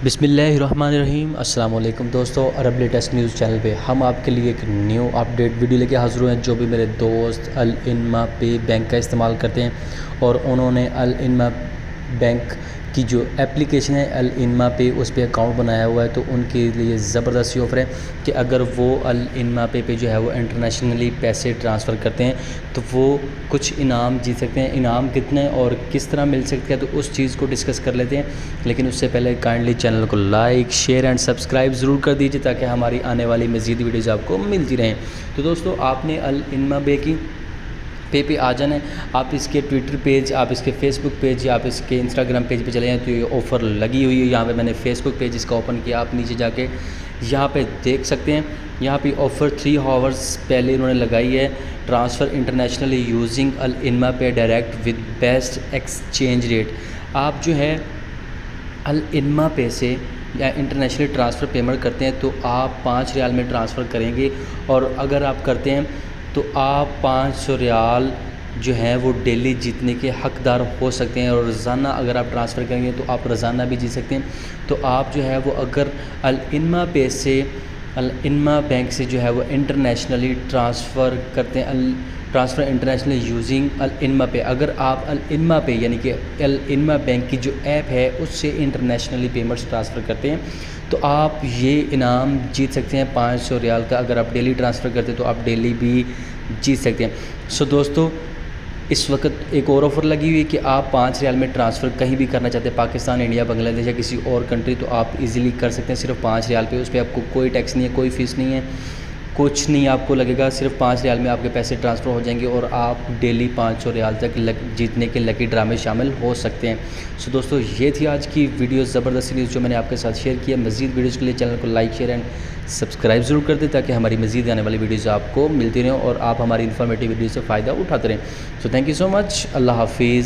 बिस्मिल्लाहिर्रहमानिर्रहीम। अस्सलाम वालेकुम दोस्तों, अरब लेटेस्ट न्यूज़ चैनल पे हम आपके लिए एक न्यू अपडेट वीडियो लेके हाज़िर हुए हैं। जो भी मेरे दोस्त अल इनमा पे बैंक का इस्तेमाल करते हैं और उन्होंने अल इनमा बैंक की जो एप्लीकेशन है अल इनमा पे उस पर अकाउंट बनाया हुआ है, तो उनके लिए ज़बरदस्त ऑफ़र है कि अगर वो अल इनमा पे जो है वो इंटरनेशनली पैसे ट्रांसफ़र करते हैं तो वो कुछ इनाम जीत सकते हैं। इनाम कितने और किस तरह मिल सकते हैं, तो उस चीज़ को डिस्कस कर लेते हैं। लेकिन उससे पहले काइंडली चैनल को लाइक, शेयर एंड सब्सक्राइब ज़रूर कर दीजिए ताकि हमारी आने वाली मज़ीद वीडियोज़ आपको मिलती रहें। तो दोस्तों, आपने अल इनमा पे आ जाना है। आप इसके ट्विटर पेज, आप इसके फेसबुक पेज या आप इसके इंस्टाग्राम पेज पे चले जाएँ तो ये ऑफ़र लगी हुई है। यहाँ पे मैंने फेसबुक पेज इसका ओपन किया, आप नीचे जाके यहाँ पे देख सकते हैं। यहाँ पे ऑफ़र 3 आवर्स पहले इन्होंने लगाई है। ट्रांसफ़र इंटरनेशनली यूजिंग अल इनमा पे direct with best exchange rate. आप जो है अल इनमा पे से या इंटरनेशनल ट्रांसफ़र पेमेंट करते हैं तो आप 5 रियाल में ट्रांसफ़र करेंगे, और अगर आप करते हैं तो आप 500 रियाल जो है वो डेली जीतने के हकदार हो सकते हैं। और रोज़ाना अगर आप ट्रांसफ़र करेंगे तो आप रोज़ाना भी जीत सकते हैं। तो आप जो है वो अगर अल इनमा पे से अल इनमा बैंक से जो है वो इंटरनेशनली ट्रांसफ़र करते हैं, ट्रांसफ़र इंटरनेशनली यूजिंग अल इनमा पे, अगर आप अल इनमा पे यानी कि अल इनमा बैंक की जो ऐप है उससे इंटरनेशनली पेमेंट्स ट्रांसफ़र करते हैं तो आप ये इनाम जीत सकते हैं 500 रियाल का। अगर आप डेली ट्रांसफ़र करते हैं तो आप डेली भी जीत सकते हैं। सो दोस्तों, इस वक्त एक और ऑफ़र लगी हुई है कि आप 5 रियाल में ट्रांसफ़र कहीं भी करना चाहते हैं, पाकिस्तान, इंडिया, बांग्लादेश या किसी और कंट्री, तो आप इजीली कर सकते हैं सिर्फ 5 रियाल पे। उस पर आपको कोई टैक्स नहीं है, कोई फ़ीस नहीं है, कुछ नहीं आपको लगेगा। सिर्फ 5 रियाल में आपके पैसे ट्रांसफ़र हो जाएंगे और आप डेली 500 रियाल तक जीतने के लकी ड्रा में शामिल हो सकते हैं। सो दोस्तों, ये थी आज की वीडियो, ज़बरदस्त न्यूज़ जो मैंने आपके साथ शेयर किया। मज़ीद वीडियोज़ के लिए चैनल को लाइक, शेयर एंड सब्सक्राइब ज़रूर कर दें ताकि हमारी मज़ीद आने वाली वीडियोज़ आपको मिलती रहें और आप हमारी इन्फॉर्मेटिव वीडियो से फ़ायदा उठाते रहें। So thank you so much. अल्लाह हाफ़िज़।